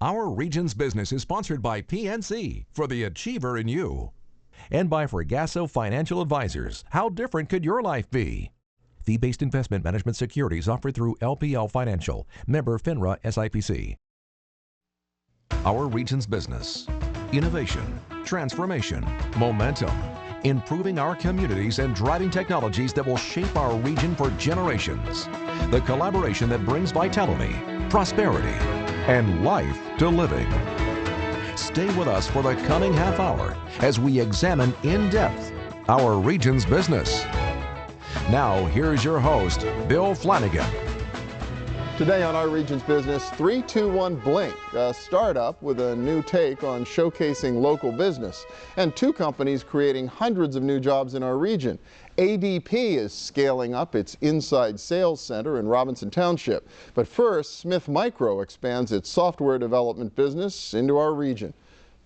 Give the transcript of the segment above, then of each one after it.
Our region's business is sponsored by PNC for the achiever in you. And by Fregasso Financial Advisors. How different could your life be? Fee-based investment management securities offered through LPL Financial. Member FINRA SIPC. Our region's business. Innovation, transformation, momentum. Improving our communities and driving technologies that will shape our region for generations. The collaboration that brings vitality, prosperity, and life to living. Stay with us for the coming half hour as we examine in depth our region's business. Now, here's your host, Bill Flanagan. Today on Our Region's Business, 321 Blink, a startup with a new take on showcasing local business, and two companies creating hundreds of new jobs in our region. ADP is scaling up its inside sales center in Robinson Township. But first, Smith Micro expands its software development business into our region.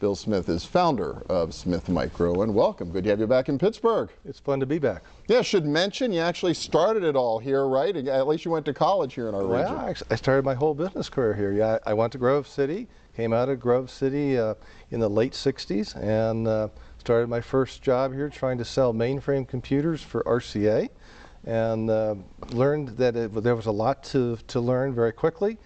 Bill Smith is founder of Smith Micro, and welcome. Good to have you back in Pittsburgh. It's fun to be back. Yeah, should mention you actually started it all here, right? At least you went to college here in our region. Yeah, I started my whole business career here. Yeah, I went to Grove City, came out of Grove City in the late 60s, and started my first job here trying to sell mainframe computers for RCA, and learned that there was a lot to learn very quickly,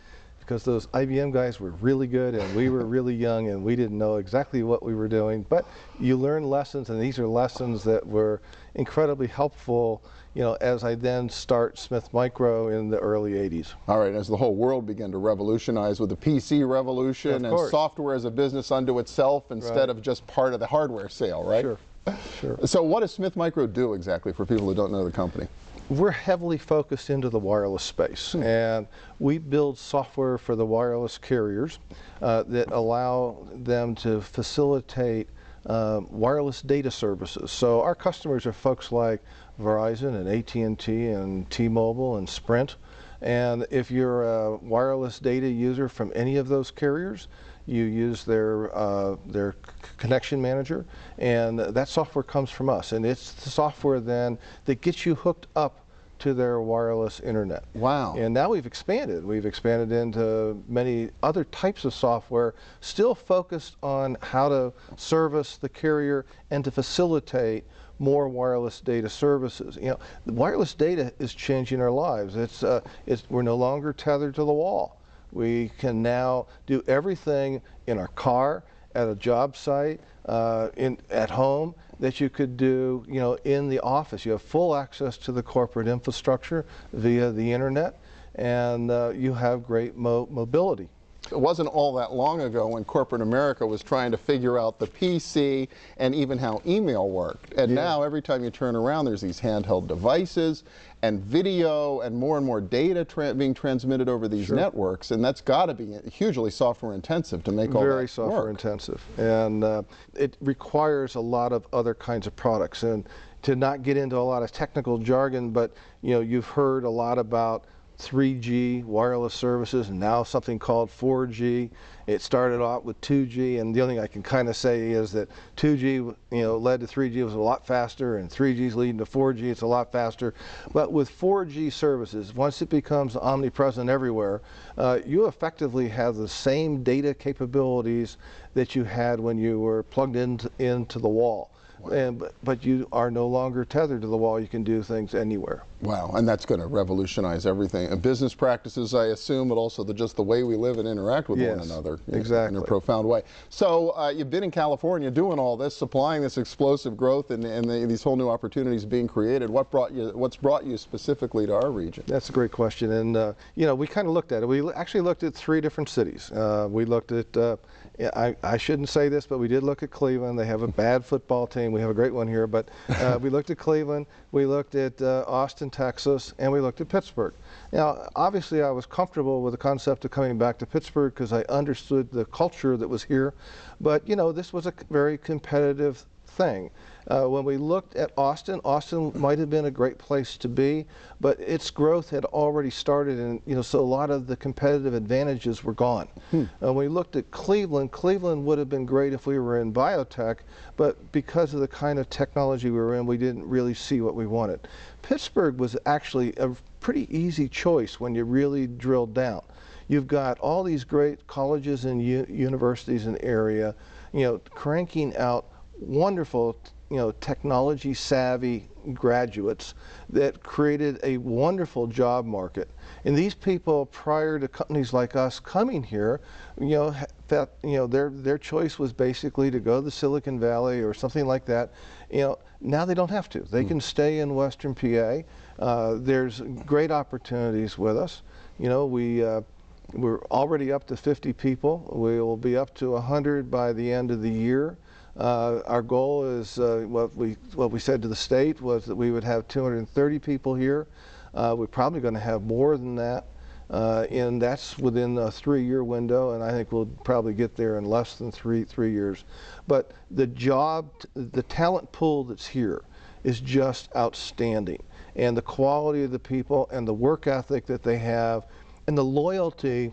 because those IBM guys were really good and we were really young and we didn't know exactly what we were doing. But you learn lessons, and these are lessons that were incredibly helpful, you know, as I then start Smith Micro in the early 80s. All right, as the whole world began to revolutionize with the PC revolution and software as a business unto itself instead of just part of the hardware sale, right? Sure, sure. So what does Smith Micro do exactly for people who don't know the company? We're heavily focused into the wireless space, and we build software for the wireless carriers that allow them to facilitate wireless data services. So our customers are folks like Verizon and AT&T and T-Mobile and Sprint. And if you're a wireless data user from any of those carriers, you use their connection manager, and that software comes from us. And it's the software then that gets you hooked up to their wireless internet. Wow. And now we've expanded. We've expanded into many other types of software, still focused on how to service the carrier and to facilitate more wireless data services. You know, the wireless data is changing our lives. We're no longer tethered to the wall. We can now do everything in our car, at a job site, at home, that you could do, you know, in the office. You have full access to the corporate infrastructure via the internet, and you have great mobility. It wasn't all that long ago when corporate America was trying to figure out the PC and even how email worked. And now every time you turn around, there's these handheld devices and video and more data being transmitted over these networks, and that's got to be hugely software intensive to make all that work. Very software intensive, and it requires a lot of other kinds of products. And to not get into a lot of technical jargon, but you know, you've heard a lot about 3G wireless services, and now something called 4G. It started out with 2G, and the only thing I can kind of say is that 2G, you know, led to 3G, was a lot faster, and 3G is leading to 4G, it's a lot faster. But with 4G services, once it becomes omnipresent everywhere, you effectively have the same data capabilities that you had when you were plugged into the wall. But you are no longer tethered to the wall. You can do things anywhere. Wow, and that's going to revolutionize everything. And business practices, I assume, but also just the way we live and interact with one another in a profound way. So you've been in California doing all this, supplying this explosive growth and these whole new opportunities being created. What's brought you specifically to our region? That's a great question. And you know, we kind of looked at it. We actually looked at 3 different cities. We looked at I shouldn't say this, but we did look at Cleveland. They have a bad football team. We have a great one here, but we looked at Cleveland, we looked at Austin, Texas, and we looked at Pittsburgh. Now, obviously, I was comfortable with the concept of coming back to Pittsburgh because I understood the culture that was here, but you know, this was a very competitive thing. When we looked at Austin, Austin might have been a great place to be, but its growth had already started, and you know, so a lot of the competitive advantages were gone. When we looked at Cleveland, Cleveland would have been great if we were in biotech, but because of the kind of technology we were in, we didn't really see what we wanted. Pittsburgh was actually a pretty easy choice when you really drilled down. You've got all these great colleges and universities in the area, cranking out wonderful, technology savvy graduates that created a wonderful job market. And these people, prior to companies like us coming here, their choice was basically to go to the Silicon Valley or something like that. Now they don't have to. They can stay in Western PA. There's great opportunities with us. We're already up to 50 people. We will be up to 100 by the end of the year. Our goal is, what we said to the state was that we would have 230 people here. We're probably going to have more than that, and that's within a 3-year window, and I think we'll probably get there in less than three years. But the talent pool that's here is just outstanding, and the quality of the people and the work ethic that they have and the loyalty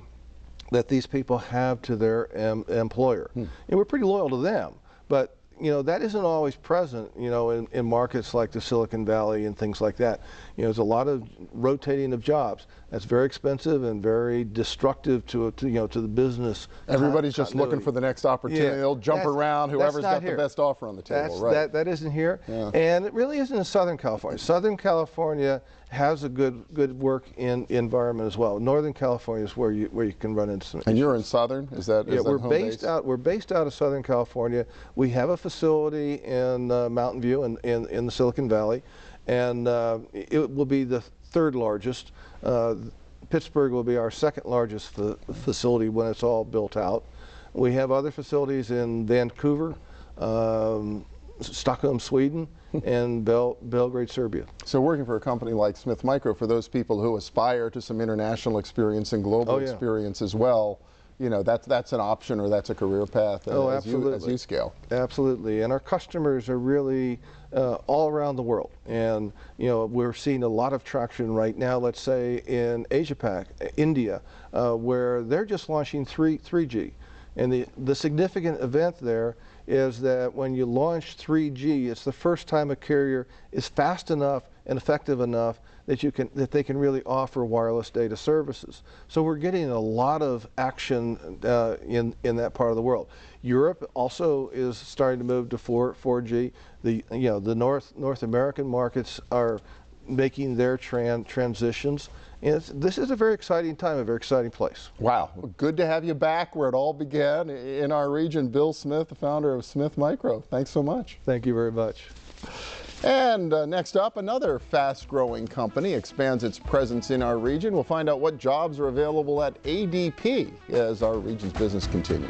that these people have to their employer. And we're pretty loyal to them. But that isn't always present, in markets like the Silicon Valley and things like that. There's a lot of rotating of jobs. That's very expensive and very destructive to the business. Everybody's just looking for the next opportunity. Yeah. They'll jump around, whoever's got the best offer on the table, right? That isn't here, yeah. And it really isn't in Southern California. Southern California has a good work environment as well. Northern California is where you can run into some issues. And you're in Southern? Is that we're home based base? out. We're based out of Southern California. We have a facility in Mountain View in the Silicon Valley, and it will be the 3rd largest. Pittsburgh will be our 2nd largest facility when it's all built out. We have other facilities in Vancouver, Stockholm, Sweden, and Belgrade, Serbia. So working for a company like Smith Micro, for those people who aspire to some international experience and global experience as well, that's an option, or that's a career path as you scale. Absolutely, and our customers are really all around the world, and we're seeing a lot of traction right now, let's say in Asia-Pac, India, where they're just launching 3G. And the significant event there is that when you launch 3G, it's the first time a carrier is fast enough and effective enough that they can really offer wireless data services. So we're getting a lot of action in that part of the world. Europe also is starting to move to 4G. The North American markets are making their transitions. And this is a very exciting time, a very exciting place. Wow, good to have you back where it all began in our region. Bill Smith, the founder of Smith Micro. Thanks so much. Thank you very much. And next up, another fast-growing company expands its presence in our region. We'll find out what jobs are available at ADP as our region's business continues.